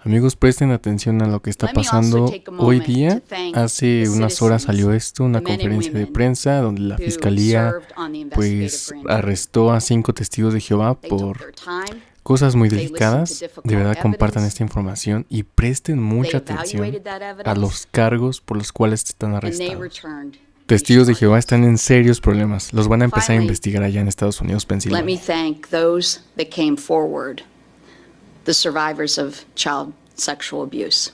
Amigos, presten atención a lo que está pasando hoy día. Hace unas horas salió esto, una conferencia de prensa donde la fiscalía pues arrestó a 5 testigos de Jehová por cosas muy delicadas. De verdad, compartan esta información y presten mucha atención a los cargos por los cuales están arrestados. Testigos de Jehová están en serios problemas. Los van a empezar a investigar allá en Estados Unidos, Pensilvania. Let me thank those that came forward, the survivors of child sexual abuse.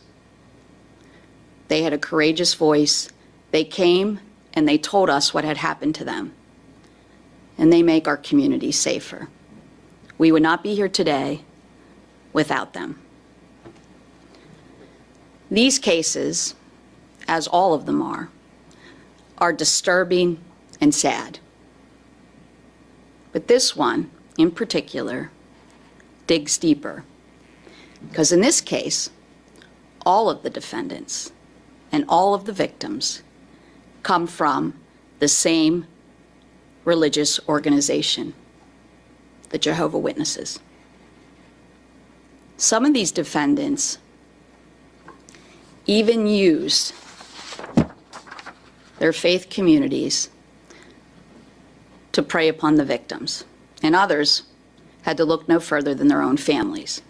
They had a courageous voice. They came and they told us what had happened to them. And they make our community safer. We would not be here today without them. These cases, as all of them are disturbing and sad. But this one, in particular, digs deeper. Because in this case, all of the defendants and all of the victims come from the same religious organization, the Jehovah's Witnesses. Some of these defendants even used their faith communities to prey upon the victims, and others had to look no further than their own families.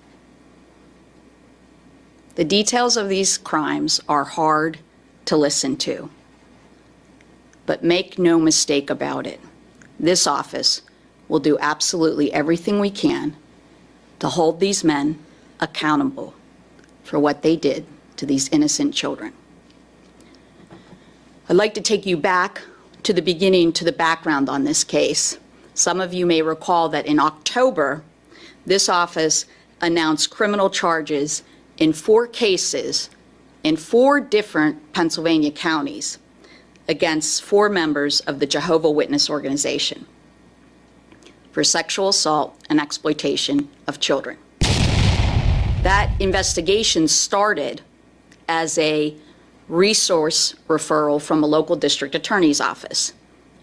The details of these crimes are hard to listen to, but make no mistake about it, this office will do absolutely everything we can to hold these men accountable for what they did to these innocent children. I'd like to take you back to the beginning, to the background on this case. Some of you may recall that in October, this office announced criminal charges in 4 cases in 4 different Pennsylvania counties against 4 members of the Jehovah's Witness organization for sexual assault and exploitation of children. That investigation started as a resource referral from a local district attorney's office.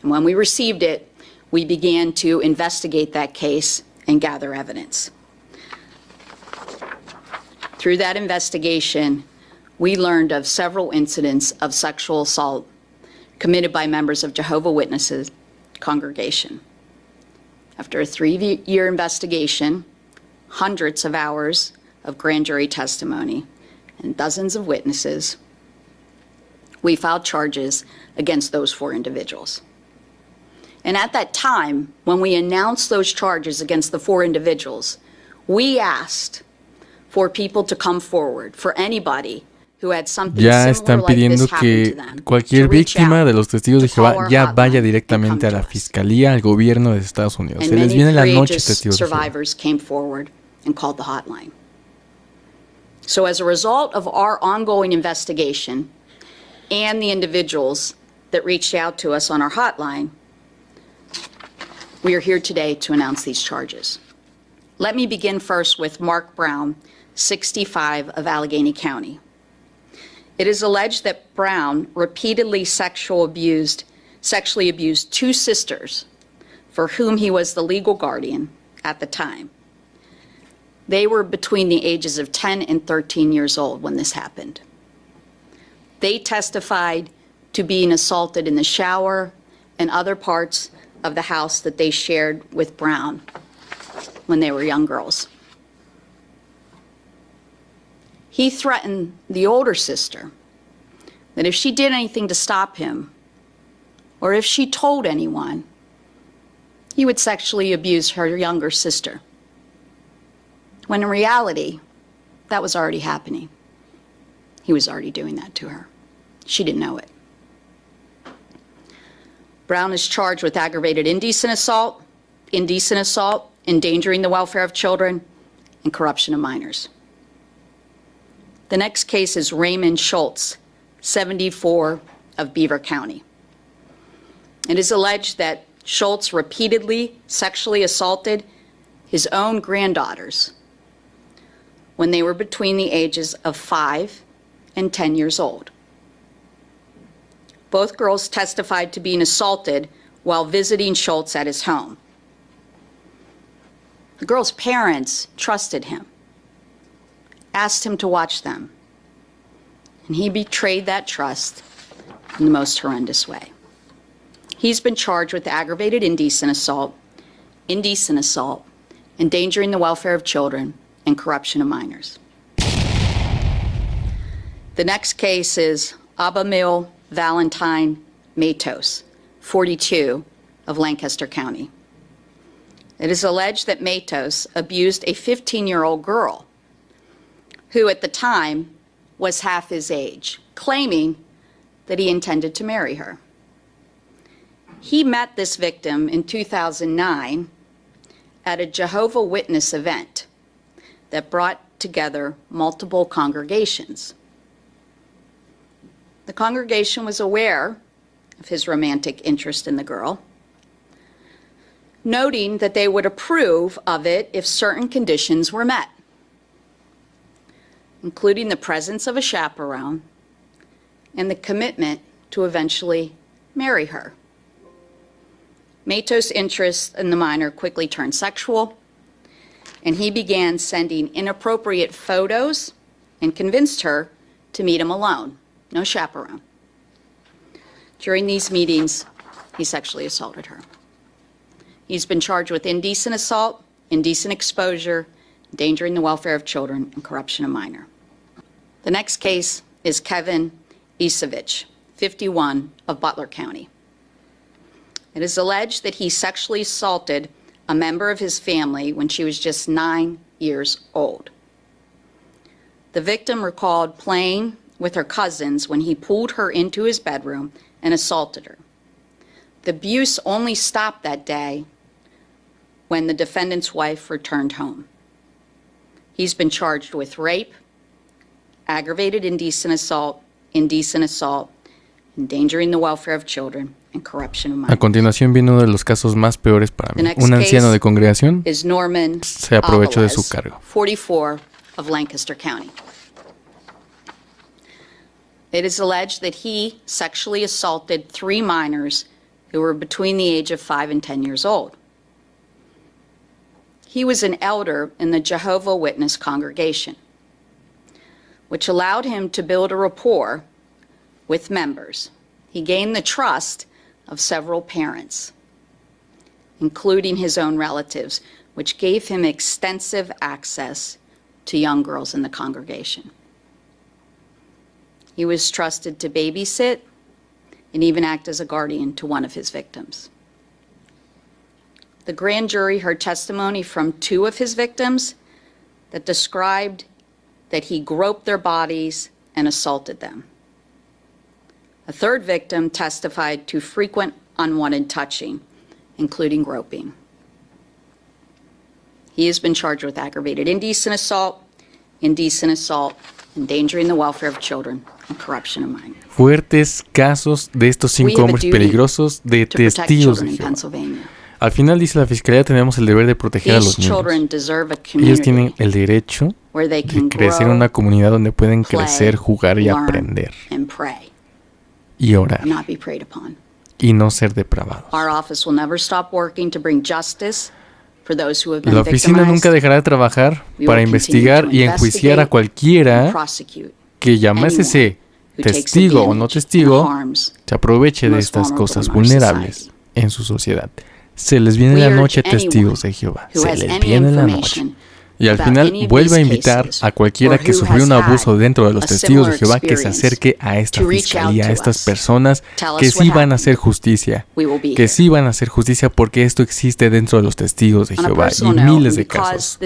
And when we received it, we began to investigate that case and gather evidence. Through that investigation, we learned of several incidents of sexual assault committed by members of Jehovah's Witnesses congregation. After a 3-year investigation, hundreds of hours of grand jury testimony, and dozens of witnesses, we filed charges against those 4 individuals. And at that time, when we announced those charges against the 4 individuals, we asked for people to come forward, for anybody who had something Ya similar están like pidiendo this happen to que them, cualquier to reach víctima out, de los testigos de to call Jehová our ya hotline vaya and directamente a come la to us. fiscalía, al gobierno de Estados Unidos. And Se les many viene la noche, courageous testigos de Jehová. survivors came forward and called the hotline. So as a result of our ongoing investigation and the individuals that reached out to us on our hotline, we are here today to announce these charges. Let me begin first with Mark Brown, 65, of Allegheny County. It is alleged that Brown repeatedly sexually abused 2 sisters for whom he was the legal guardian at the time. They were between the ages of 10 and 13 years old when this happened. They testified to being assaulted in the shower and other parts of the house that they shared with Brown when they were young girls. He threatened the older sister that if she did anything to stop him, or if she told anyone, he would sexually abuse her younger sister. When in reality, that was already happening. He was already doing that to her. She didn't know it. Brown is charged with aggravated indecent assault, endangering the welfare of children, and corruption of minors. The next case is Raymond Schultz, 74, of Beaver County. It is alleged that Schultz repeatedly sexually assaulted his own granddaughters when they were between the ages of 5 and 10 years old. Both girls testified to being assaulted while visiting Schultz at his home. The girls' parents trusted him. asked him to watch them, and he betrayed that trust in the most horrendous way. He's been charged with aggravated indecent assault, endangering the welfare of children, and corruption of minors. The next case is Abamil Valentine Matos, 42, of Lancaster County. It is alleged that Matos abused a 15-year-old girl who at the time was half his age, claiming that he intended to marry her. He met this victim in 2009 at a Jehovah's Witness event that brought together multiple congregations. The congregation was aware of his romantic interest in the girl, noting that they would approve of it if certain conditions were met, including the presence of a chaperone and the commitment to eventually marry her. Matos' interest in the minor quickly turned sexual, and he began sending inappropriate photos and convinced her to meet him alone, no chaperone. During these meetings, he sexually assaulted her. He's been charged with indecent assault, indecent exposure, endangering the welfare of children, and corruption of minor. The next case is Kevin Isevich, 51, of Butler County. It is alleged that he sexually assaulted a member of his family when she was just 9 years old. The victim recalled playing with her cousins when he pulled her into his bedroom and assaulted her. The abuse only stopped that day when the defendant's wife returned home. He's been charged with rape, aggravated indecent assault, endangering the welfare of children, and corruption of minors. A continuación viene uno de los casos más peores para mí. Un anciano de congregación se aprovechó de su cargo. 44, of Lancaster County. It is alleged that he sexually assaulted 3 minors who were between the age of 5 and 10 years old. He was an elder in the Jehovah's Witness congregation, which allowed him to build a rapport with members. He gained the trust of several parents, including his own relatives, which gave him extensive access to young girls in the congregation. He was trusted to babysit and even act as a guardian to one of his victims. The grand jury heard testimony from 2 of his victims that described that he groped their bodies and assaulted them. A 3rd victim testified to frequent unwanted touching, including groping. He has been charged with aggravated indecent assault, endangering the welfare of children, and corruption of minors. Fuertes casos de estos 5 hombres peligrosos de testigos de Jehová. Al final dice la fiscalía, tenemos el deber de proteger a los niños. Ellos tienen el derecho de crecer en una comunidad donde pueden crecer, jugar y aprender. Y orar. Y no ser depravados. La oficina nunca dejará de trabajar para investigar y enjuiciar a cualquiera que, llámese testigo o no testigo, se aproveche de estas cosas vulnerables en su sociedad. Se les viene la noche, testigos de Jehová. Se les viene la noche. Y al final vuelve a invitar a cualquiera que sufrió un abuso dentro de los testigos de Jehová que se acerque a esta fiscalía, a estas personas que sí van a hacer justicia, porque esto existe dentro de los testigos de Jehová y miles de casos.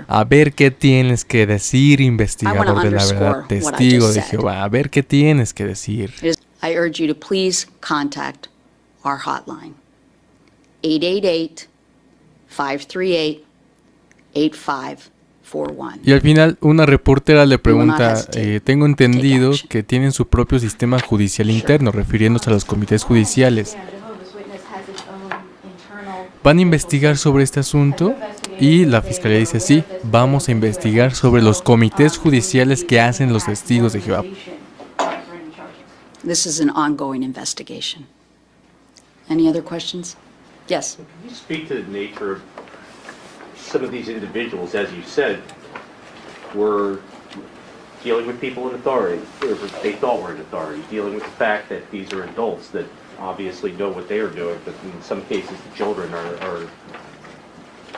A ver qué tienes que decir, investigador de la verdad, testigo de Jehová, a ver qué tienes que decir. I urge you to please contact our hotline, 888-538-8541. Y al final una reportera le pregunta, tengo entendido que tienen su propio sistema judicial interno, refiriéndose a los comités judiciales. ¿Van a investigar sobre este asunto? Y la fiscalía dice, sí, vamos a investigar sobre los comités judiciales que hacen los testigos de Jehová. This is an ongoing investigation. Any other questions? Yes. Can you speak to the nature of some of these individuals, as you said, were dealing with people in authority, or they thought were in authority, dealing with the fact that these are adults that obviously know what they are doing, but in some cases the children are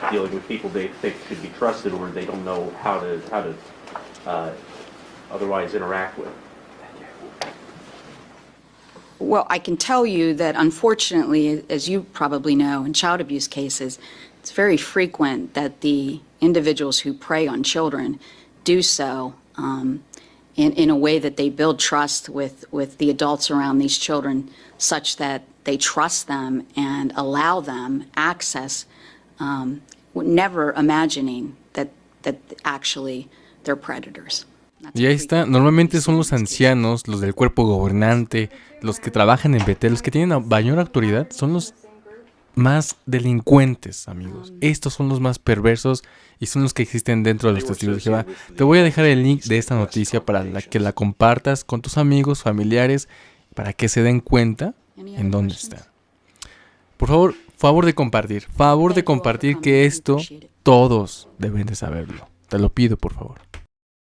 dealing with people they think should be trusted or they don't know how to otherwise interact with. Well, I can tell you that unfortunately, as you probably know, in child abuse cases, it's very frequent that the individuals who prey on children do so in a way that they build trust with the adults around these children such that they trust them and allow them access, never imagining that actually they're predators. Y ahí está, normalmente son los ancianos, los del cuerpo gobernante, los que trabajan en BT, los que tienen mayor autoridad, son los más delincuentes, amigos. Estos son los más perversos y son los que existen dentro de los testigos de Jehová. Te voy a dejar el link de esta noticia para que la compartas con tus amigos, familiares, para que se den cuenta en dónde están. Por favor, favor de compartir que esto todos deben de saberlo. Te lo pido, por favor.